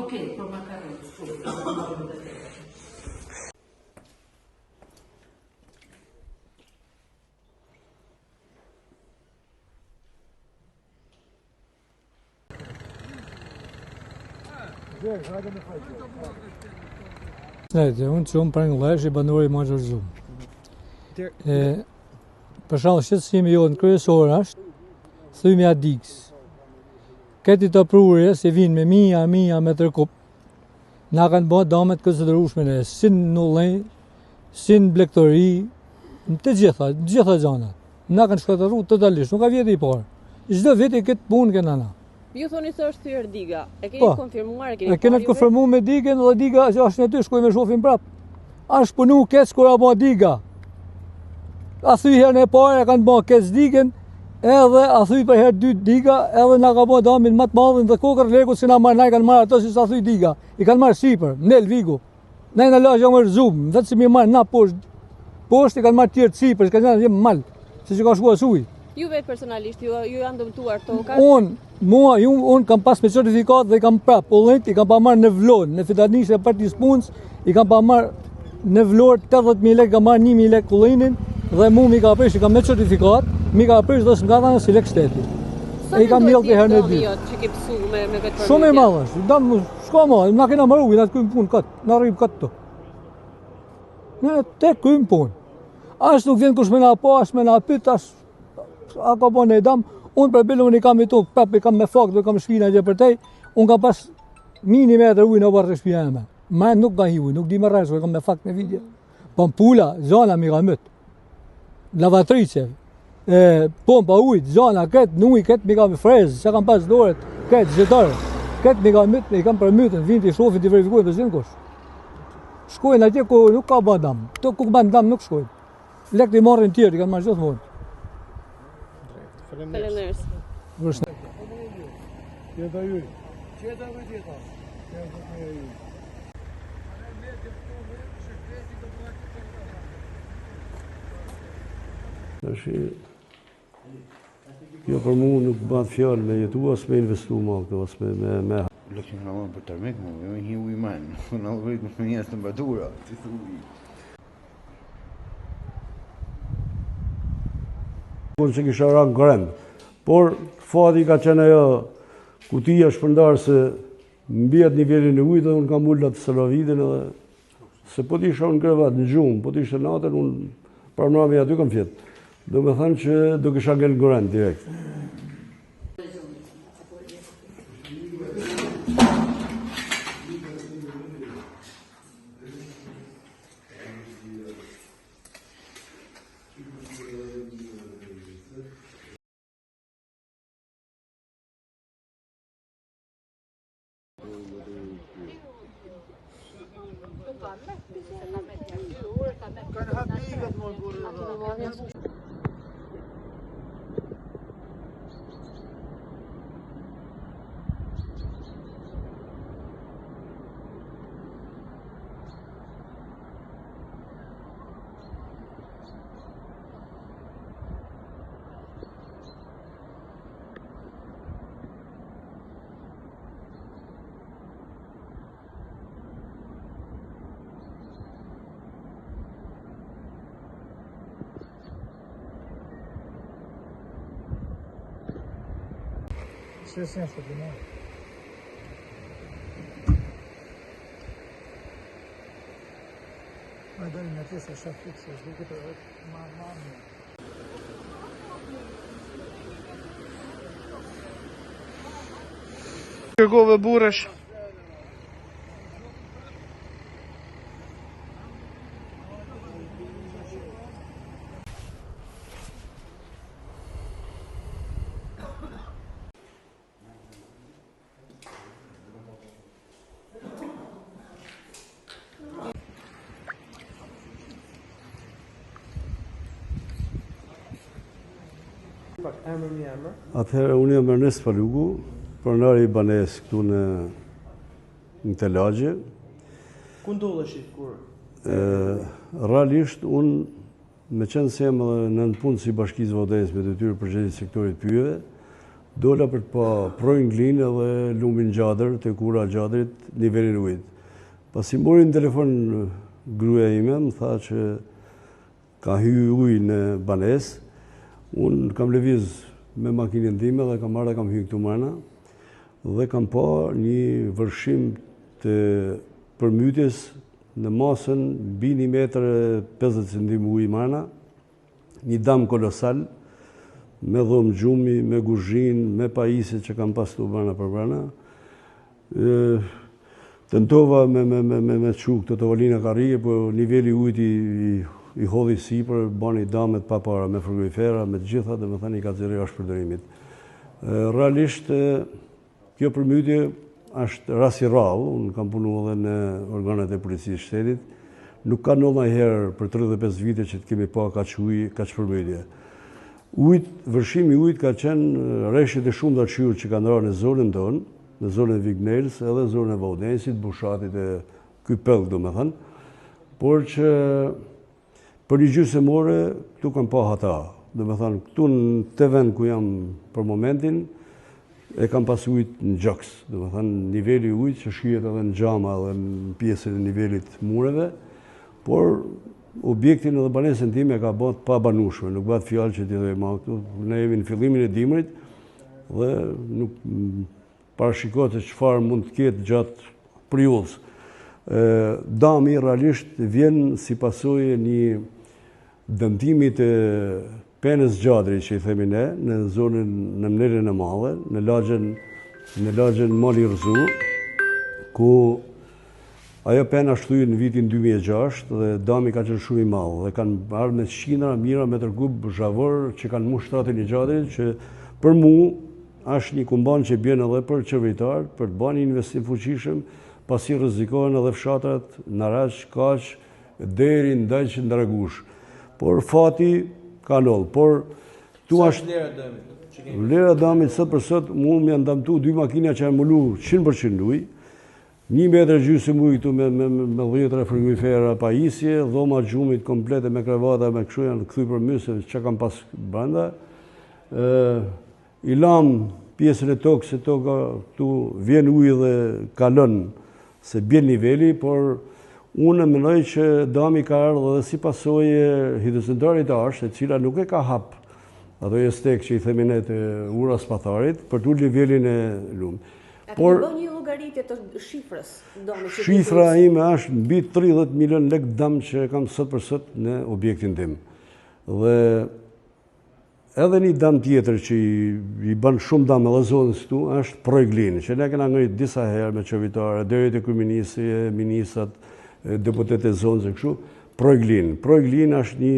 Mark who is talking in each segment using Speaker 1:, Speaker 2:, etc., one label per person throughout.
Speaker 1: Okej, po makaron.
Speaker 2: Unë që unë për nglesh i banori ma gjërëzum. Për shalë shqetësimi jo në kryesor është, thujme Adix. Këti të prurje se vinë me mija me tërkup, na kanë bërë damet kësëdërushme në sin në lejnë, sin blektori, në të gjitha gjanat. Na kanë shkatëru totalisht, nuk ka vjetë i parë. Çdo vit e këtë punë këna na.
Speaker 3: Ju thoni se është thyer diga. E keni konfirmuar, e keni
Speaker 2: parë? E keni konfirmuar me digën dhe diga që është në ty, shkoj me shofin prap. Është punu kec kur a bë diga. A thy herën e parë e kanë bë kec digën, edhe a thy për herë dytë diga, edhe na ka bë damin më të madhin dhe kokër lekut që na marr, na kanë marr ato si sa thy diga. I kanë marr sipër, nel vigu. Na lajë më zoom, vetëm mi marr na poshtë i kanë marr tjerë sipër, kanë qenë mal, siç ka shkuar suj.
Speaker 3: Ju vetë personalisht, ju janë dëmtuar tokat?
Speaker 2: Unë kam pas me certifikat dhe i kam prap, ullënjt i kam pa marrë në vlon, në fitarnisht e partis punës, i kam pa marrë në vlor 80.000 lek, kam marrë 1.000 lek ullënjnin, dhe mu mi ka prish, i kam me certifikat, mi ka prish dhe s'mka dhanë si lek shteti.
Speaker 3: Sa në dojtë një ndodhi jo që ki pësu me vetë përmjetje?
Speaker 2: Shumë e madhësh, shka ma, na kena maru, na të kujmë punë këtë, na rrim këtë të. Ne te kujmë punë. Ashtë nuk vjen kush me na po, ashtë me na pyt, a ka po në edam, unë për billë unë i kam i tu, prap i kam me fakt, i kam shpina gjë për tej, unë kam pas 1 metër ujë në barë të shpina e me. Ma nuk ka hi ujë, nuk di më rrashë, i kam me fakt me vidje. Pampula, zona mi ka mët. Lavatrice, pompa ujtë, zona, këtë, në ujë, këtë mi ka me frezë, që kam pas doret, këtë, zhetarë, këtë mi ka mët, i kam për mytën, vinë të shofin të verifikuin për zinë kush. Shkojnë atje ku nuk ka ba dam, të ku ban dam nuk shkojnë. Lek të i marrin tjerë, i kanë marrë gjithë mund.
Speaker 3: Faleminderit.
Speaker 2: Vërshë.
Speaker 4: Tjeta juj. Kjo për mu nuk bat fjallë me jetu, as me investu ma këto, as me...
Speaker 5: Lëkshim në mënë për tërmek mu, jo hi uj manë, në algoritmë me njës temperatura, si thu uj.
Speaker 4: Unë që kisha rangë kërend, por fati ka qenë ajo kutia shpërndarë se mbjet nivelin e ujtë dhe unë kam ullat salavidin edhe se po t'isha unë krevat në gjumë, po t'isha natër unë pranami aty kam fjetë. Do me thënë që do kisha ngellë kërend direkt.
Speaker 2: Që se nështë të bëna? Ma dojnë në tjesë e shafik, se është duke të rëtë ma më.
Speaker 6: Kërgove burësh.
Speaker 4: Atëherë, unë jam Ernest Falugu, pronari i banes këtu në të lagje.
Speaker 6: Ku ndodheshi kur?
Speaker 4: Realisht, unë me qenë se jam edhe në punë si bashkisë Vodenës me detyrë përgjegjës sektorit pyjeve, dola për të pa projnë glinë dhe lumbin gjadër, të kura gjadërit, nivelin e ujit. Pasi mori në telefon gruaja ime, më tha që ka hyrë ujë në banesë. Unë kam lëviz me makinën time dhe kam marrë dhe kam hyrë këtu mana dhe kam pa një vërshim të përmytjes në masën mbi 1,50 metra ujë mana, një dam kolosal, me dhomë gjumi, me guzhin, me pajisje që kam pas të brana për brana. Tentova me çu këtë tovalina karrige, po niveli ujit i hodhi sipër, bani damet pa para, me frigorifera, me të gjitha, dhe me thani ka zirë jashtë përdërimit. Realisht, kjo përmytje është rast i rrallë, unë kam punu edhe në organet e policisë shtetit, nuk ka ndodhur ndonjëherë për 35 vite që të kemi pa kaq ujë, kaq përmytje. Vërshimi i ujit ka qenë rreshtet e shumta të qyr që kanë ndarë në zonën tonë, në zonën e Vignales, edhe zonën e Vaudensit, Bushatit e ky pell, domethënë, por që për një gjysmë ore këtu kam pa hata. Domethënë, këtu në të vend ku jam për momentin, e kam pas ujit në gjoks. Domethënë, niveli i ujit që shihet edhe në xhama dhe në pjesën e nivelit mureve, por objektin edhe banesën time ka bërë pa banueshme, nuk bëhet fjalë që t'i dhej ma këtu. Ne jemi në fillimin e dimrit dhe nuk parashikohet se çfarë mund të ketë gjatë periudhës. Dami realisht vjen si pasojë një dëmtimi të penës gjadri që i themi ne, në zonën në Mnerën e Madhe, në lagjen Mali Rzu, ku ajo pena shthyr në vitin 2006 dhe dami ka qenë shumë i madh dhe kanë ardhur me qindra mijëra metër kub zhavor që kanë mush shtratin e gjadrit, që për mua është një kumban që bjen edhe për qeveritar, për të bërë një investim fuqishëm, pasi rrezikohen edhe fshatrat Naraç, Kaq, deri ndaj që Dragush. Por fati ka ndodhur, por tu është vlera e damit sot për sot, mua më janë damtu 2 makina që janë mulu 100% ujë. 1,5 metra ujë këtu me 10 frigorifera pajisje, dhoma gjumit komplete me krevata, me kështu janë kthy për mysë që kam pas brenda. I lam pjesën e tokës, se toka këtu vjen ujë dhe kalon se bjen niveli, por unë mendoj që dami ka ardhur edhe si pasojë hidrocentrit Ash, e cila nuk e ka hap ato estek që i themi ne të ura spatharit për të nivelin e lumit.
Speaker 3: Por një llogaritje të shifrës.
Speaker 4: Shifra ime është mbi 30 milion lek dam që kam sot për sot në objektin tim. Dhe edhe një dam tjetër që i bën shumë dam edhe zonës këtu është Projglin, që ne kena ngritur disa herë me qeveritarë, deri te kryeministri, ministrat, deputetët e zonës e kështu. Projglin është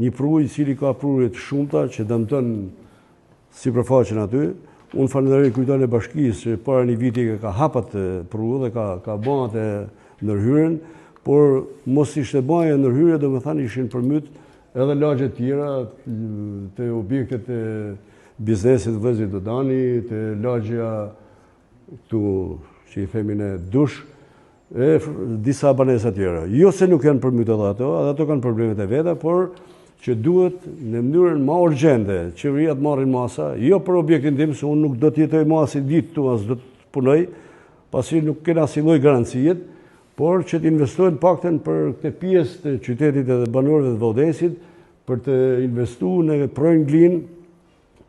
Speaker 4: një prujë i cili ka prurje të shumta që dëmton sipërfaqen aty. Unë falenderoj Kryetarën e Bashkisë që para një viti ka hapat prurë dhe ka bën atë ndërhyrjen, por mos ishte bën ndërhyrje, domethënë ishin përmyt edhe lagje të tjera të objektet e biznesit Vëzhgjet Dodani, të lagja këtu që i themi ne dush, e disa banesa tjera. Jo se nuk janë përmyt edhe ato kanë problemet e veta, por që duhet në mënyrën ma urgjente, qeveria të marrin masa, jo për objektin tim, se unë nuk do të jetoj masa ditë tu, as do të punoj, pasi nuk kena asnjë lloj garancijet, por që të investojnë pakten për këtë pjesë të qytetit edhe banorëve të Vaudensit, për të investuar në Projglin,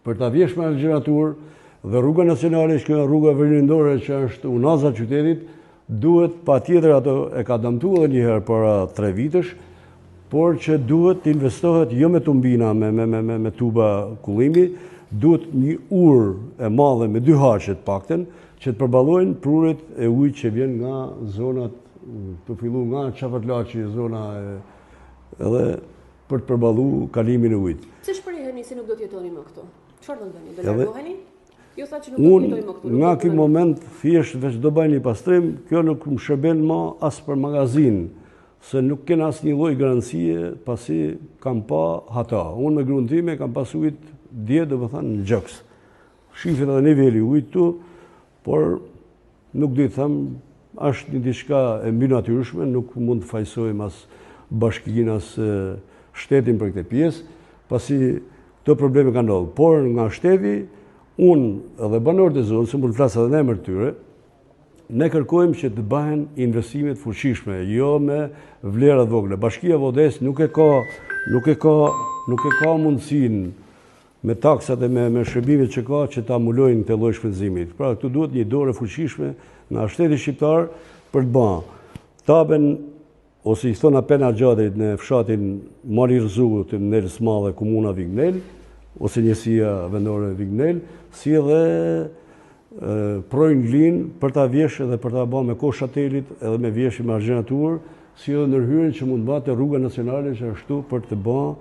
Speaker 4: për ta vjesh me gjenatur dhe rruga nacionale që është rruga verindore që është unaza e qytetit, duhet patjetër ato e ka dëmtuar edhe një herë para 3 vitesh, por që duhet të investohet jo me tumbina, me tuba kullimi, duhet një urë e madhe me 2 haqet pakten, që të përballojnë prurjet e ujit që vjen nga zonat, të fillu nga Çafatllaçi, zona edhe për të përballuar kalimin e ujit.
Speaker 3: Si shpreheni se nuk do të jetoni më këtu? Çfarë do bëni? Do largoheni? Jo sa që nuk do të jetoj më këtu.
Speaker 4: Nga ky moment thjesht veç do bëj një pastrim, kjo nuk më shërben më as për magazin, se nuk kena asnjë lloj garancie pasi kam pa hata. Unë me gruan time kam pas ujit dje, domethënë në gjoks. Shifet edhe niveli i ujit tu, por nuk do të them, është një diçka e mbi natyrshme, nuk mund të fajsojmë as bashkinë as shtetin për këtë pjesë, pasi këto probleme kanë ndodhur. Por nga shteti, unë edhe banorët e zonës, se mund të flasë edhe në emër të tyre, ne kërkojmë që të bëhen investimet fuqishme, jo me vlera të vogla. Bashkia Vodes nuk e ka mundësinë me taksat e me shërbimet që ka që ta mulojnë të lloj shpenzimit. Pra, këtu duhet një dorë fuqishme nga shteti shqiptar për të bërë taben ose i thona pena gjatërit në fshatin Mari Rzu të Nelës Madhe, komuna Vignel, ose njësia vendore Vignel, si edhe projnë linë për ta vjeshë dhe për ta bërë me kohë shatelit edhe me vjeshë me argjenatur, si edhe ndërhyrjen që mund bate rruga nacionale që ashtu për të bërë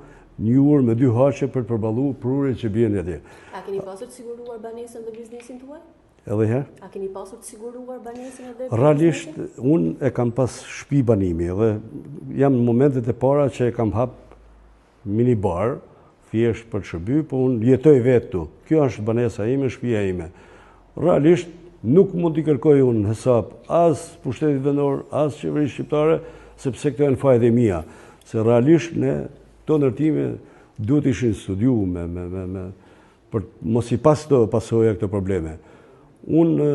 Speaker 4: një urë me 2 haqe për të përballu prurjet që bjen atje.
Speaker 3: A keni pasur të siguruar banesën dhe biznesin tuaj?
Speaker 4: Edhe herë?
Speaker 3: A keni pasur të siguruar banesën edhe biznesin?
Speaker 4: Realisht, unë e kam pas shtëpi banimi dhe jam në momentet e para që e kam hap minibar, thjesht për të shërby, po unë jetoj vetë tu. Kjo është banesa ime, shtëpia ime. Realisht, nuk mund t'i kërkoj unë hesap as pushtetit vendor, as qeverisë shqiptare, sepse këto janë fajët e mia. Se realisht ne këto ndërtime duhet ishin studiu për mos i pas të pasoja këto probleme. Unë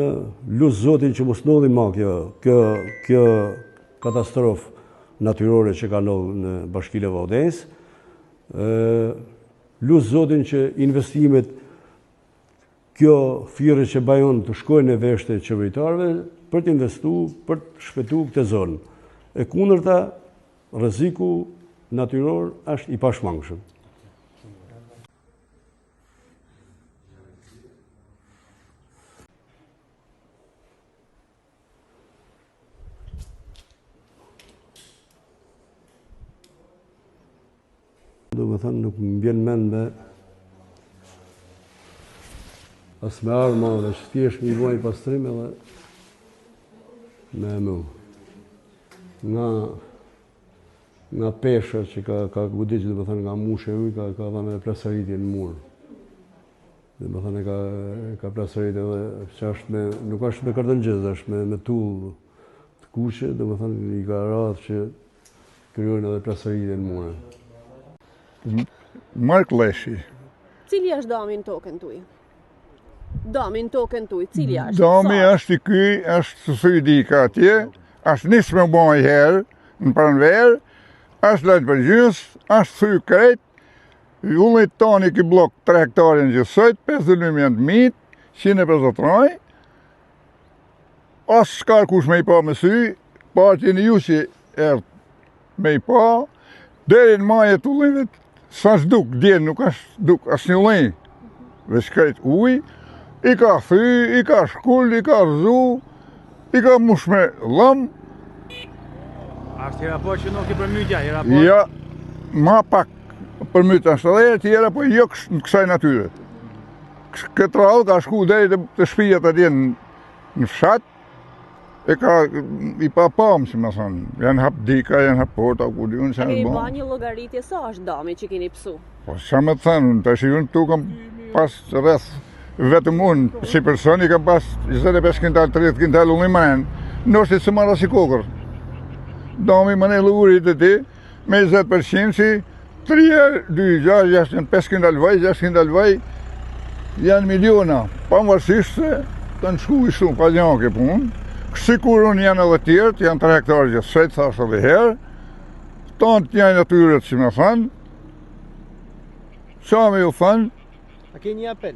Speaker 4: lusë Zotin që mos ndodhi ma kjo katastrofë natyrore që ka ndodhur në Bashkinë e Vaudens. Lusë Zotin që investimet kjo firë që bajon të shkojnë në veshte qeveritarëve për të investu, për të shpëtu këtë zonë. E kundërta, rreziku natyror është i pashmangshëm. Do me thënë nuk më bjen mend me as me arma dhe që thjesht një vojnë pastrim edhe me mu. Nga pesha që ka godit që dhe me thënë nga mushe uj, ka dhënë plasaritje në murë. Dhe me thënë ka plasaritje edhe që nuk është me kardëngjez, është me tull të kuqe, dhe me thënë i ka radhë që kryojnë edhe plasaritje në murë.
Speaker 7: Mark Leshi.
Speaker 3: Cili është dami në tokën tuaj? Dami në tokën tuaj, cili është?
Speaker 7: Dami është i ky, është Suidika atje, është nisë me boj herë, në pranverë, është lajtë për gjys, është thuj krejt, ullit tani ki blok 3 hektarin gjësojt, 52 janë të mitë, 150 raj, asë shkar kush me i pa me sy, partje në ju që erë me i pa, deri në majet ullinit, sa shduk, djenë nuk është duk, asë një lejnë, veç krejt uj, i ka thy, i ka shkull, i ka rëzu, i ka mush me lëm.
Speaker 6: Ashtë tjera po që nuk i përmytja, tjera po?
Speaker 7: Ja, ma pak përmytja është edhe tjera, po jo në kësaj natyre. Këtë rallë ka shku deri të shpijat atje në fshat, e ka i pa pamë, si më thonë. Janë hap dika, janë hap porta, ku di unë që janë
Speaker 3: Keni
Speaker 7: bon.
Speaker 3: ba një llogaritje sa është dami që keni pësu?
Speaker 7: Po, që me të thënë, të shikun këtu kam pas rreth, vetëm unë, si person, i kam pas 25 kintal, 30 kintal unë i manen, nështë se marra si kokër. Dami më ne lugurit e ti, me 20% si 3, 2, 6, 5 kintal vaj, 6 kintal vaj, janë miliona, pa më vërësisht se të në shku i shumë, pa një ke punë. Sikur unë janë edhe tjerët, janë 3 hektarë gjithë sejtë, thashtë edhe herë, tonë të janë atyret, si me thënë, qa me ju thënë,
Speaker 6: A ke një apel?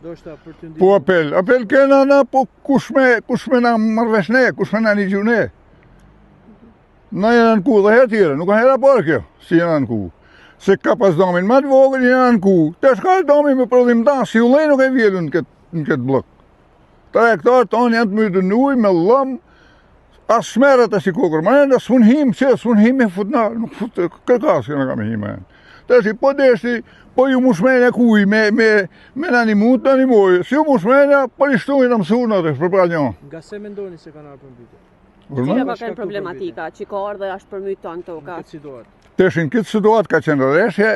Speaker 6: Do është për të
Speaker 7: po apel kena na, po kush me na marrvesh ne, kush me na një gju ne. Na janë në ku dhe herë tjere, nuk ka hera parë kjo, si janë në ku. Se ka pas damin ma të vogën, janë në ku. Të shka damin me prodhim da, si u lej nuk e vjelu në këtë blok. 3 hektarë tonë janë të myrë në ujë, me lëmë, asë shmerët e si kokër, ma janë, s'un him, që s'un him e futna, nuk fut, kërkas këna ka me him e janë. Të shi, po deshti, po ju mushmenja kuj, me në animut, në animoj, si ju mushmenja, po i shtuin në mësurën atë, për pra një.
Speaker 6: Nga se mendoni se kanë arë përmbytje?
Speaker 3: Cila ka kanë problematika, që ka ardhe është përmyt të në toka?
Speaker 6: Këtë situatë?
Speaker 7: Të shi, në këtë situatë ka qenë rreshje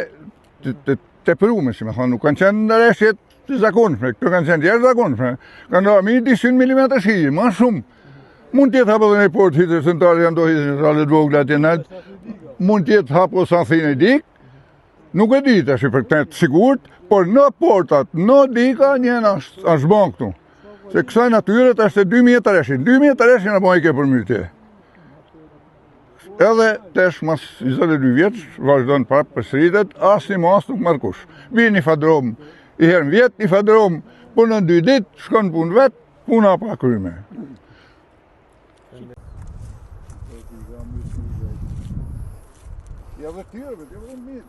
Speaker 7: të përume, si me thonë, nuk kanë qenë rreshje të zakonshme, këto kanë qenë tjerë zakonshme, kanë do mi 200 mm shije, ma shumë. Mund tjetë hapë dhe në port hidrocentrale, janë do hidrocentrale të vogla të naltë, mund tjetë hapë o sa thine dik, Nuk e di tash për këtë sigurt, por në portat, në dika njën është bon këtu. Se kësaj natyre tash se 2000 tareshin. 2000 tareshin apo i ke për myrtje. Edhe tesh mas 22 vjeç vazhdon prapë përsëritet, asnjë mos nuk marr kush. Vjen një fadrom, i herën vjet, një fadrom, punën 2 ditë, shkon punë vet, puna pa kryme. Ja dhe tjerë, ja dhe mirë.